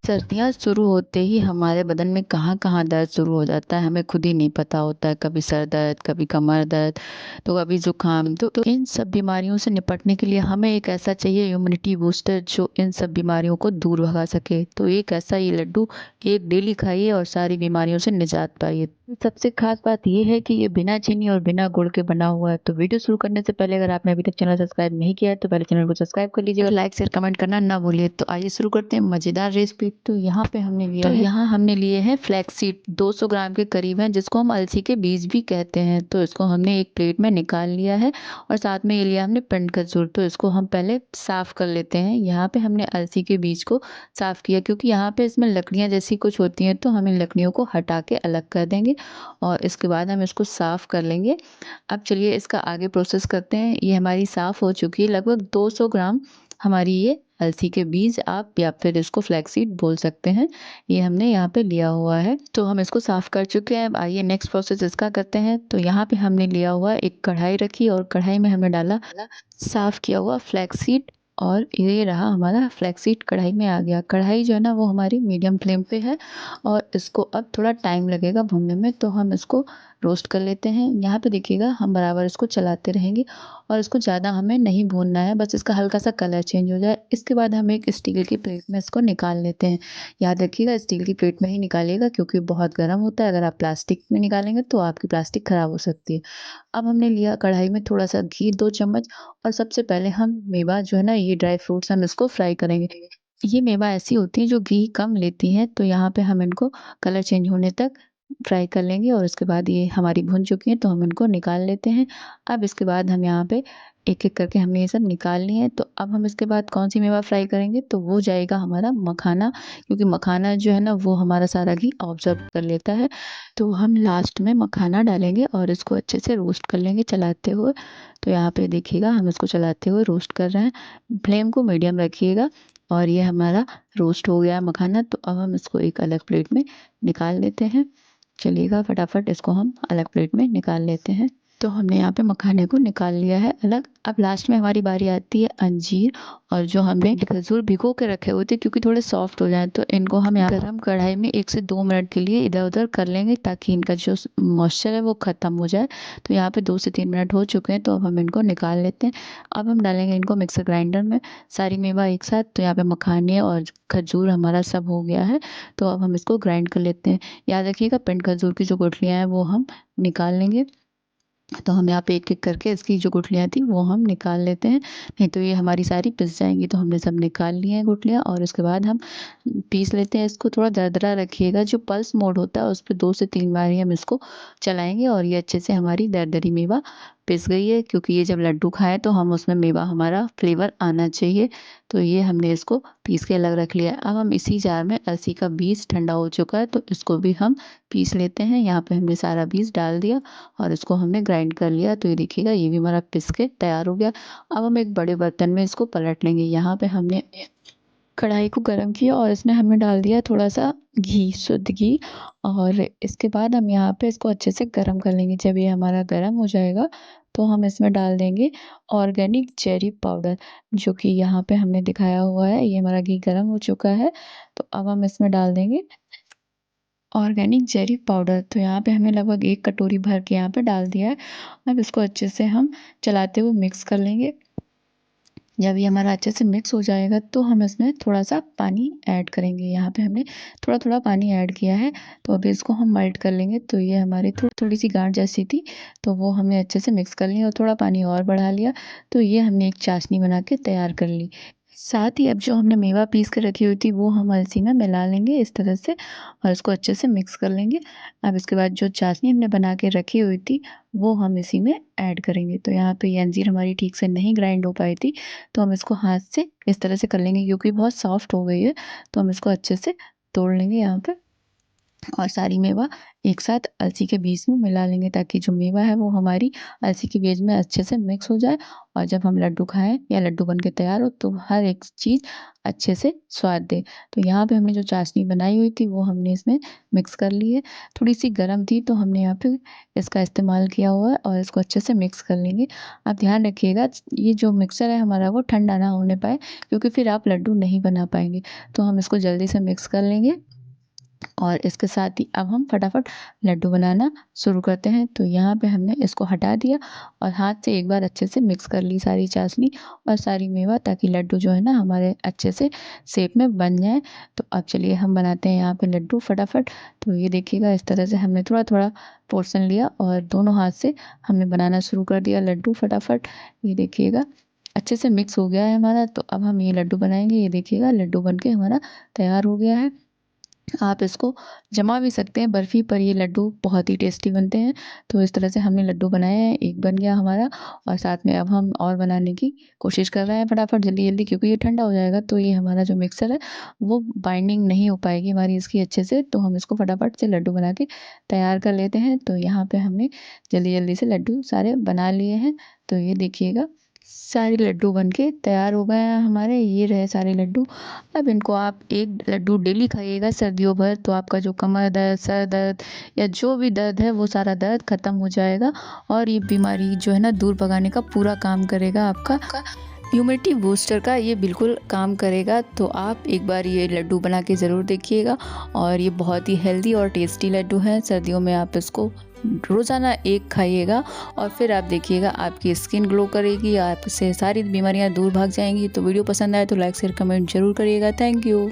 सर्दियाँ शुरू होते ही हमारे बदन में कहाँ-कहाँ दर्द शुरू हो जाता है, हमें खुद ही नहीं पता होता है। कभी सर दर्द, कभी कमर दर्द, तो कभी ज़ुकाम। तो इन सब बीमारियों से निपटने के लिए हमें एक ऐसा चाहिए इम्यूनिटी बूस्टर जो इन सब बीमारियों को दूर भगा सके। तो एक ऐसा ही लड्डू एक डेली खाइए और सारी बीमारियों से निजात पाइए। सबसे ख़ास बात ये है कि ये बिना चीनी और बिना गुड़ के बना हुआ है। तो वीडियो शुरू करने से पहले अगर आपने अभी तक चैनल सब्सक्राइब नहीं किया है तो पहले चैनल को सब्सक्राइब कर लीजिए और लाइक, शेयर, कमेंट करना ना भूलिए। तो आइए शुरू करते हैं मज़ेदार रेसिपी। तो यहाँ हमने लिए हैं फ्लैक्स सीड 200 ग्राम के करीब हैं, जिसको हम अलसी के बीज भी कहते हैं। तो इसको हमने एक प्लेट में निकाल लिया है और साथ में ये लिया हमने पिंड खजूर। तो इसको हम पहले साफ़ कर लेते हैं। यहाँ पे हमने अलसी के बीज को साफ़ किया क्योंकि यहाँ पे इसमें लकड़ियाँ जैसी कुछ होती हैं, तो हम इन लकड़ियों को हटा के अलग कर देंगे और इसके बाद हम इसको साफ़ कर लेंगे। अब चलिए इसका आगे प्रोसेस करते हैं। ये हमारी साफ़ हो चुकी है, लगभग 200 ग्राम हमारी ये अलसी के बीज आप या फिर इसको फ्लैक्सीड बोल सकते हैं। ये हमने यहाँ पे लिया हुआ है। तो हम इसको साफ़ कर चुके हैं। अब आइए नेक्स्ट प्रोसेस इसका करते हैं। तो यहाँ पे हमने लिया हुआ एक कढ़ाई रखी और कढ़ाई में हमने डाला साफ़ किया हुआ फ्लैक्सीड और ये रहा हमारा फ्लैक्सीड कढ़ाई में आ गया। कढ़ाई जो है ना वो हमारी मीडियम फ्लेम पे है और इसको अब थोड़ा टाइम लगेगा भूनने में, तो हम इसको रोस्ट कर लेते हैं। यहाँ पे देखिएगा हम बराबर इसको चलाते रहेंगे और इसको ज़्यादा हमें नहीं भूनना है, बस इसका हल्का-सा कलर चेंज हो जाए। इसके बाद हम एक स्टील की प्लेट में इसको निकाल लेते हैं। याद रखिएगा स्टील की प्लेट में ही निकालिएगा क्योंकि बहुत गर्म होता है। अगर आप प्लास्टिक में निकालेंगे तो आपकी प्लास्टिक ख़राब हो सकती है। अब हमने लिया कढ़ाई में थोड़ा-सा घी 2 चम्मच और सबसे पहले हम मेवा जो है ना ये ड्राई फ्रूट्स हम इसको फ्राई करेंगे। ये मेवा ऐसी होती है जो घी कम लेती हैं, तो यहाँ पे हम इनको कलर चेंज होने तक फ्राई कर लेंगे और उसके बाद ये हमारी भुन चुकी हैं तो हम इनको निकाल लेते हैं। अब इसके बाद हम यहाँ पे एक-एक करके हमने ये सब निकाल लिए हैं। तो अब हम इसके बाद कौन-सी मेवा फ्राई करेंगे तो वो जाएगा हमारा मखाना, क्योंकि मखाना जो है ना वो हमारा सारा घी ऑब्ज़र्व कर लेता है। तो हम लास्ट में मखाना डालेंगे और इसको अच्छे से रोस्ट कर लेंगे चलाते हुए। तो यहाँ पे देखिएगा हम इसको चलाते हुए रोस्ट कर रहे हैं। फ्लेम को मीडियम रखिएगा और ये हमारा रोस्ट हो गया है मखाना। तो अब हम इसको एक अलग प्लेट में निकाल लेते हैं। चलिएगा फटाफट इसको हम अलग प्लेट में निकाल लेते हैं। तो हमने यहाँ पे मखाने को निकाल लिया है अलग। अब लास्ट में हमारी बारी आती है अंजीर और जो हमने खजूर भिगो के रखे हुए थे क्योंकि थोड़े सॉफ्ट हो जाएँ, तो इनको हम यहाँ गरम कढ़ाई में 1 से 2 मिनट के लिए इधर-उधर कर लेंगे ताकि इनका जो मॉइस्चर है वो ख़त्म हो जाए। तो यहाँ पे 2 से 3 मिनट हो चुके हैं, तो अब हम इनको निकाल लेते हैं। अब हम डालेंगे इनको मिक्सर ग्राइंडर में सारी मेवा एक साथ। तो यहाँ पे मखाने और खजूर हमारा सब हो गया है, तो अब हम इसको ग्राइंड कर लेते हैं। याद रखिएगा पिंड खजूर की जो गुठलियाँ हैं वो हम निकाल लेंगे। तो हम यहाँ पे एक-एक करके इसकी जो गुठलियाँ थी वो हम निकाल लेते हैं, नहीं तो ये हमारी सारी पिस जाएँगी। तो हमने सब निकाल ली हैं गुठलियाँ और उसके बाद हम पीस लेते हैं इसको। थोड़ा दरदरा रखिएगा, जो पल्स मोड होता है उस पे 2 से 3 बार ही हम इसको चलाएँगे और ये अच्छे से हमारी दरदरी मेवा पिस गई है, क्योंकि ये जब लड्डू खाएँ तो हम उसमें मेवा हमारा फ्लेवर आना चाहिए। तो ये हमने इसको पीस के अलग रख लिया है। अब हम इसी जार में अलसी का बीज ठंडा हो चुका है तो इसको भी हम पीस लेते हैं। यहाँ पे हमने सारा बीज डाल दिया और इसको हमने ग्राइंड कर लिया। तो ये देखिएगा ये भी हमारा पिस के तैयार हो गया। अब हम एक बड़े बर्तन में इसको पलट लेंगे। यहाँ पे हमने कढ़ाई को गरम किया और इसमें हमने डाल दिया थोड़ा-सा घी, शुद्ध घी और इसके बाद हम यहाँ पे इसको अच्छे से गरम कर लेंगे। जब ये हमारा गरम हो जाएगा, तो हम इसमें डाल देंगे ऑर्गेनिक चेरी पाउडर, जो कि यहाँ पे हमने दिखाया हुआ है। ये हमारा घी गरम हो चुका है, तो अब हम इसमें डाल देंगे ऑर्गेनिक जेरी पाउडर। तो यहाँ पे हमने लगभग 1 कटोरी भर के यहाँ पे डाल दिया है। अब इसको अच्छे से हम चलाते हुए मिक्स कर लेंगे। जब ये हमारा अच्छे से मिक्स हो जाएगा तो हम इसमें थोड़ा-सा पानी ऐड करेंगे। यहाँ पे हमने थोड़ा-थोड़ा पानी ऐड किया है, तो अभी इसको हम मेल्ट कर लेंगे। तो ये हमारी थोड़ी-सी गाढ़ जैसी थी, तो वो हमने अच्छे से मिक्स कर ली और थोड़ा पानी और बढ़ा लिया। तो ये हमने एक चाशनी बना के तैयार कर ली। साथ ही अब जो हमने मेवा पीस के रखी हुई थी वो हम अलसी में मिला लेंगे इस तरह से और इसको अच्छे से मिक्स कर लेंगे। अब इसके बाद जो चाशनी हमने बना के रखी हुई थी वो हम इसी में ऐड करेंगे। तो यहाँ पे ये अंजीर हमारी ठीक से नहीं ग्राइंड हो पाई थी, तो हम इसको हाथ से इस तरह से कर लेंगे क्योंकि बहुत सॉफ्ट हो गई है, तो हम इसको अच्छे से तोड़ लेंगे यहाँ पे। और सारी मेवा एक साथ अलसी के बीज में मिला लेंगे, ताकि जो मेवा है वो हमारी अलसी के बीज में अच्छे से मिक्स हो जाए, और जब हम लड्डू खाएँ या लड्डू बन के तैयार हो तो हर एक चीज़ अच्छे से स्वाद दे। तो यहाँ पे हमने जो चाशनी बनाई हुई थी वो हमने इसमें मिक्स कर ली है। थोड़ी-सी गरम थी तो हमने यहाँ पे इसका इस्तेमाल किया हुआ है, और इसको अच्छे से मिक्स कर लेंगे। आप ध्यान रखिएगा ये जो मिक्सर है हमारा वो ठंडा ना होने पाए, क्योंकि फिर आप लड्डू नहीं बना पाएँगे। तो हम इसको जल्दी से मिक्स कर लेंगे, और इसके साथ ही अब हम फटाफट लड्डू बनाना शुरू करते हैं। तो यहाँ पे हमने इसको हटा दिया, और हाथ से एक बार अच्छे से मिक्स कर ली सारी चाशनी और सारी मेवा, ताकि लड्डू जो है ना हमारे अच्छे से शेप में बन जाए। तो अब चलिए हम बनाते हैं यहाँ पे लड्डू फटाफट। तो ये देखिएगा इस तरह से हमने थोड़ा-थोड़ा पोर्शन लिया और दोनों हाथ से हमने बनाना शुरू कर दिया लड्डू फटाफट। ये देखिएगा अच्छे से मिक्स हो गया है हमारा। तो अब हम ये लड्डू बनाएँगे। ये देखिएगा लड्डू बन के हमारा तैयार हो गया है। आप इसको जमा भी सकते हैं बर्फ़ी पर, ये लड्डू बहुत ही टेस्टी बनते हैं। तो इस तरह से हमने लड्डू बनाए हैं, एक बन गया हमारा, और साथ में अब हम और बनाने की कोशिश कर रहे हैं फटाफट जल्दी-जल्दी, क्योंकि ये ठंडा हो जाएगा तो ये हमारा जो मिक्सर है वो बाइंडिंग नहीं हो पाएगी हमारी इसकी अच्छे से। तो हम इसको फटाफट से लड्डू बना के तैयार कर लेते हैं। तो यहाँ पे हमने जल्दी-जल्दी से लड्डू सारे बना लिए हैं। तो ये देखिएगा सारे लड्डू बन के तैयार हो गए हैं हमारे, ये रहे सारे लड्डू। अब इनको आप एक लड्डू डेली खाइएगा सर्दियों भर, तो आपका जो कमर दर्द, सर दर्द या जो भी दर्द है वो सारा दर्द ख़त्म हो जाएगा, और ये बीमारी जो है ना दूर भगाने का पूरा काम करेगा आपका। इम्यूनिटी बूस्टर का ये बिल्कुल काम करेगा। तो आप एक बार ये लड्डू बना के ज़रूर देखिएगा, और ये बहुत ही हेल्दी और टेस्टी लड्डू हैं। सर्दियों में आप इसको रोज़ाना एक खाइएगा, और फिर आप देखिएगा आपकी स्किन ग्लो करेगी, आपसे सारी बीमारियां दूर भाग जाएंगी। तो वीडियो पसंद आए तो लाइक शेयर कमेंट ज़रूर करिएगा। Thank you.